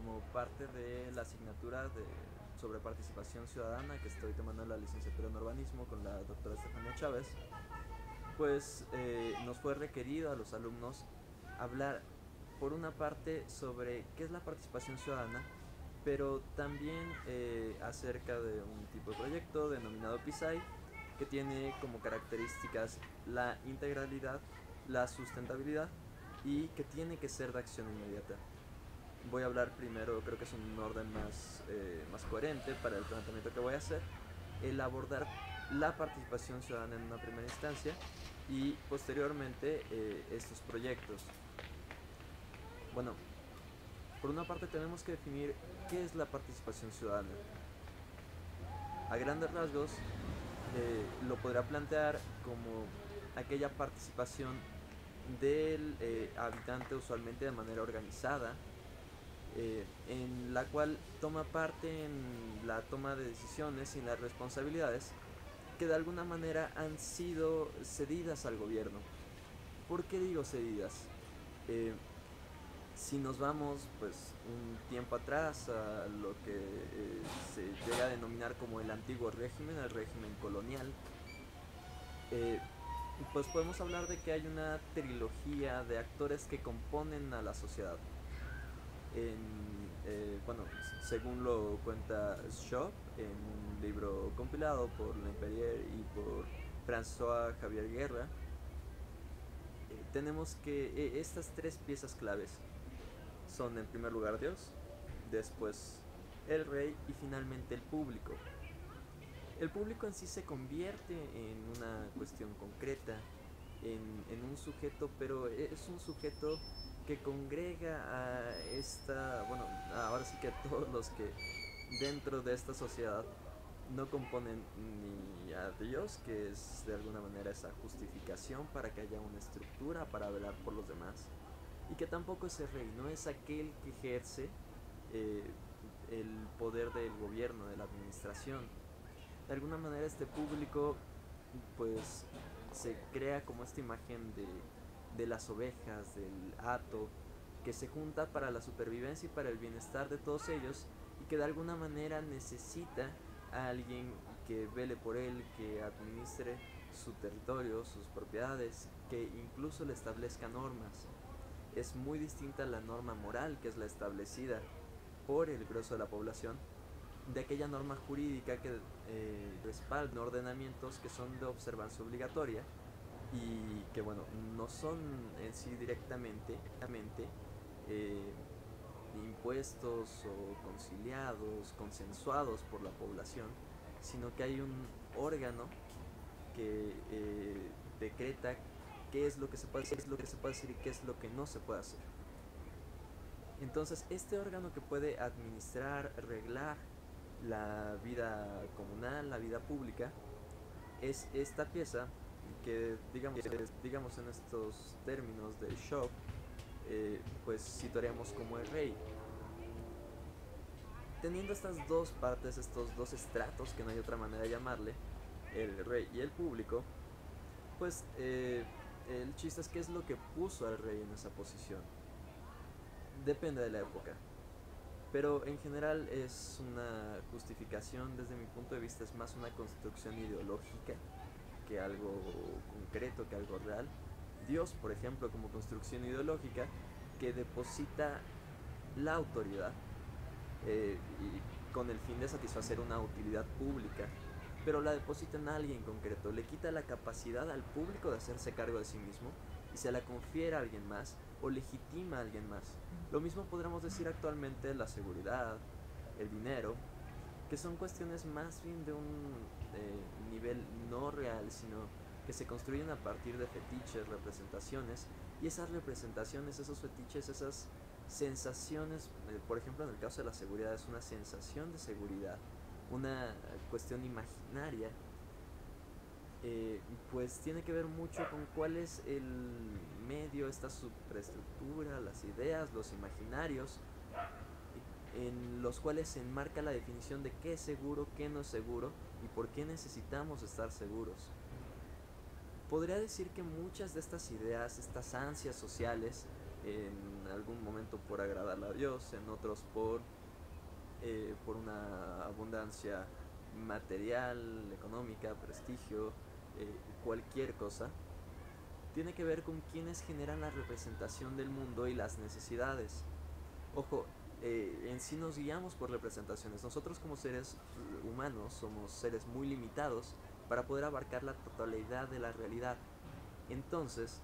como parte de la asignatura sobre participación ciudadana que estoy tomando en la licenciatura en urbanismo con la doctora Estefanía Chávez, pues nos fue requerido a los alumnos hablar por una parte sobre qué es la participación ciudadana, pero también acerca de un tipo de proyecto denominado PISAI, que tiene como características la integralidad, la sustentabilidad y que tiene que ser de acción inmediata. Voy a hablar primero, creo que es un orden más coherente para el planteamiento que voy a hacer, el abordar la participación ciudadana en una primera instancia y posteriormente estos proyectos. Bueno, por una parte tenemos que definir qué es la participación ciudadana. A grandes rasgos lo podrá plantear como aquella participación del habitante usualmente de manera organizada, en la cual toma parte en la toma de decisiones y en las responsabilidades que de alguna manera han sido cedidas al gobierno. ¿Por qué digo cedidas? Eh, si nos vamos pues un tiempo atrás a lo que se llega a denominar como el antiguo régimen, el régimen colonial, eh, pues podemos hablar de que hay una trilogía de actores que componen a la sociedad. Bueno, según lo cuenta Schopp en un libro compilado por Lemperrier y por François Javier Guerra, tenemos que estas tres piezas claves son en primer lugar Dios, después el rey y finalmente el público. El público en sí se convierte en una cuestión concreta, en un sujeto, pero es un sujeto que congrega a bueno, ahora sí que a todos los que dentro de esta sociedad no componen ni a Dios, que es de alguna manera esa justificación para que haya una estructura para velar por los demás, y que tampoco ese rey, no es aquel que ejerce eh, el poder del gobierno, de la administración. De alguna manera este público pues se crea como esta imagen de las ovejas, del hato, que se junta para la supervivencia y para el bienestar de todos ellos y que de alguna manera necesita a alguien que vele por él, que administre su territorio, sus propiedades, que incluso le establezca normas. Es muy distinta a la norma moral que es la establecida por el grueso de la población de aquella norma jurídica que respalda ordenamientos que son de observancia obligatoria y que bueno, no son en sí directamente eh, impuestos o conciliados, consensuados por la población, sino que hay un órgano que decreta qué es lo que se puede hacer, qué es lo que se puede hacer y qué es lo que no se puede hacer. Entonces, este órgano que puede administrar, reglar la vida comunal, la vida pública, es esta pieza que, digamos en estos términos de Shop, pues situaríamos como el rey. Teniendo estas dos partes, estos dos estratos, que no hay otra manera de llamarle, el rey y el público, pues el chiste es qué es lo que puso al rey en esa posición. Depende de la época. Pero en general es una justificación, desde mi punto de vista es más una construcción ideológica que algo concreto, que algo real. Dios, por ejemplo, como construcción ideológica que deposita la autoridad y con el fin de satisfacer una utilidad pública, pero la deposita en alguien concreto, le quita la capacidad al público de hacerse cargo de sí mismo y se la confiere a alguien más o legitima a alguien más. Lo mismo podríamos decir actualmente de la seguridad, el dinero, que son cuestiones más bien de un nivel no real, sino que se construyen a partir de fetiches, representaciones, y esas representaciones, esos fetiches, esas sensaciones, por ejemplo en el caso de la seguridad es una sensación de seguridad, una cuestión imaginaria, pues tiene que ver mucho con cuál es el medio, esta superestructura, las ideas, los imaginarios, en los cuales se enmarca la definición de qué es seguro, qué no es seguro y por qué necesitamos estar seguros. Podría decir que muchas de estas ideas, estas ansias sociales, en algún momento por agradarle a Dios, en otros por una abundancia material, económica, prestigio, cualquier cosa, tiene que ver con quienes generan la representación del mundo y las necesidades. Ojo, en sí nos guiamos por representaciones. Nosotros como seres humanos somos seres muy limitados para poder abarcar la totalidad de la realidad. Entonces,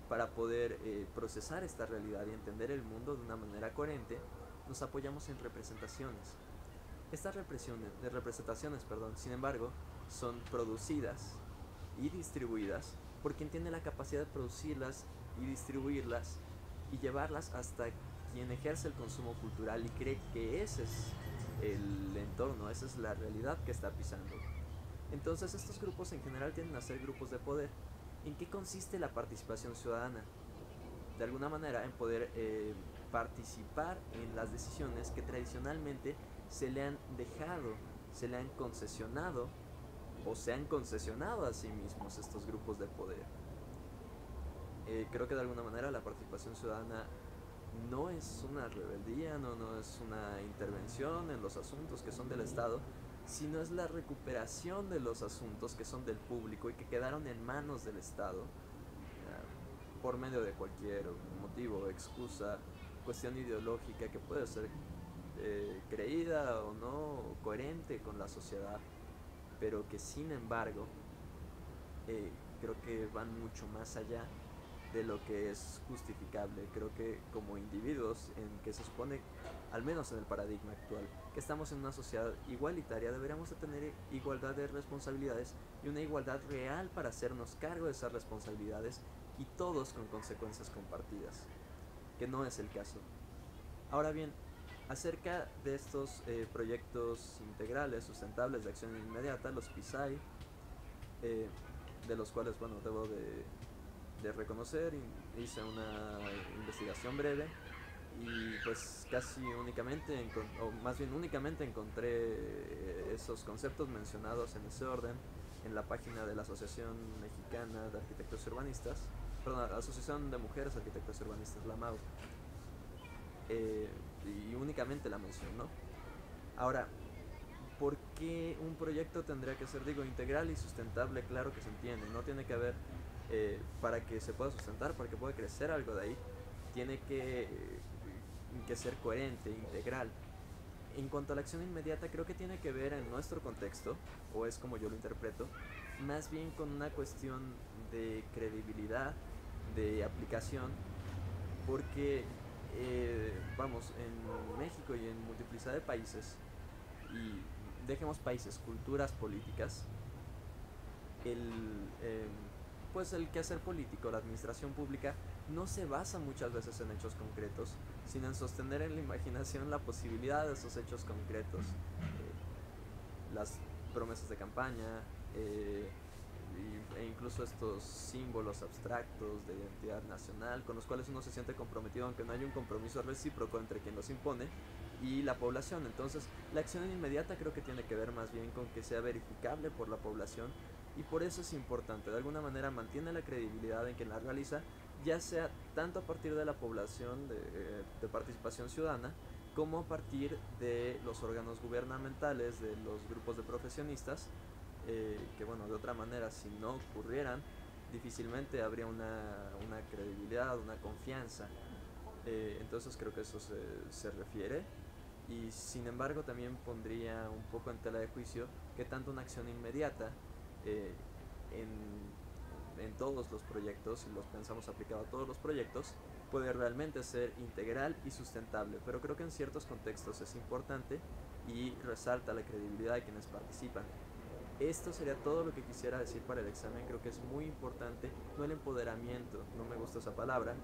para poder procesar esta realidad y entender el mundo de una manera coherente, nos apoyamos en representaciones. Estas representaciones, sin embargo, son producidas y distribuidas por quien tiene la capacidad de producirlas y distribuirlas y llevarlas hasta quien ejerce el consumo cultural y cree que ese es el entorno, esa es la realidad que está pisando. Entonces estos grupos en general tienden a ser grupos de poder. ¿En qué consiste la participación ciudadana? De alguna manera en poder participar en las decisiones que tradicionalmente se le han dejado, se le han concesionado o se han concesionado a sí mismos estos grupos de poder. Creo que de alguna manera la participación ciudadana no es una rebeldía, no es una intervención en los asuntos que son del Estado, sino es la recuperación de los asuntos que son del público y que quedaron en manos del Estado por medio de cualquier motivo, excusa, cuestión ideológica que puede ser creída o no, coherente con la sociedad, pero que sin embargo creo que van mucho más allá de lo que es justificable. Creo que como individuos en que se supone, al menos en el paradigma actual, que estamos en una sociedad igualitaria, deberíamos de tener igualdad de responsabilidades y una igualdad real para hacernos cargo de esas responsabilidades y todos con consecuencias compartidas, que no es el caso. Ahora bien, acerca de estos proyectos integrales, sustentables de acción inmediata, los PISAI, de los cuales, bueno, debo de reconocer, hice una investigación breve y pues casi únicamente, o más bien únicamente encontré esos conceptos mencionados en ese orden en la página de la Asociación Mexicana de Arquitectos Urbanistas, perdón, la Asociación de Mujeres Arquitectos Urbanistas, la MAU, y únicamente la mencionó. Ahora, ¿por qué un proyecto tendría que ser, digo, integral y sustentable? Claro que se entiende, no tiene que haber, para que se pueda sustentar, para que pueda crecer algo de ahí, tiene que ser coherente, integral. En cuanto a la acción inmediata, creo que tiene que ver en nuestro contexto, o es como yo lo interpreto, más bien con una cuestión de credibilidad, de aplicación, porque, vamos, en México y en multiplicidad de países, y dejemos países, culturas políticas, el, eh, pues el quehacer político, la administración pública, no se basa muchas veces en hechos concretos, sino en sostener en la imaginación la posibilidad de esos hechos concretos. Las promesas de campaña, e incluso estos símbolos abstractos de identidad nacional con los cuales uno se siente comprometido aunque no haya un compromiso recíproco entre quien los impone y la población. Entonces la acción inmediata creo que tiene que ver más bien con que sea verificable por la población y por eso es importante. De alguna manera mantiene la credibilidad en quien la realiza, ya sea tanto a partir de la población de participación ciudadana como a partir de los órganos gubernamentales, de los grupos de profesionistas, que bueno, de otra manera si no ocurrieran difícilmente habría una credibilidad, una confianza. Entonces creo que eso se refiere y sin embargo también pondría un poco en tela de juicio que tanto una acción inmediata eh, en todos los proyectos, si los pensamos aplicado a todos los proyectos, puede realmente ser integral y sustentable, pero creo que en ciertos contextos es importante y resalta la credibilidad de quienes participan. Esto sería todo lo que quisiera decir para el examen. Creo que es muy importante, no el empoderamiento, no me gusta esa palabra,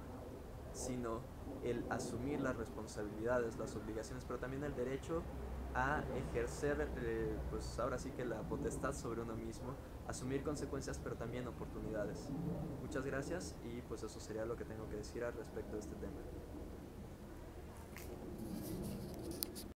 sino el asumir las responsabilidades, las obligaciones, pero también el derecho a ejercer, pues ahora sí que la potestad sobre uno mismo, asumir consecuencias, pero también oportunidades. Muchas gracias y pues eso sería lo que tengo que decir al respecto de este tema.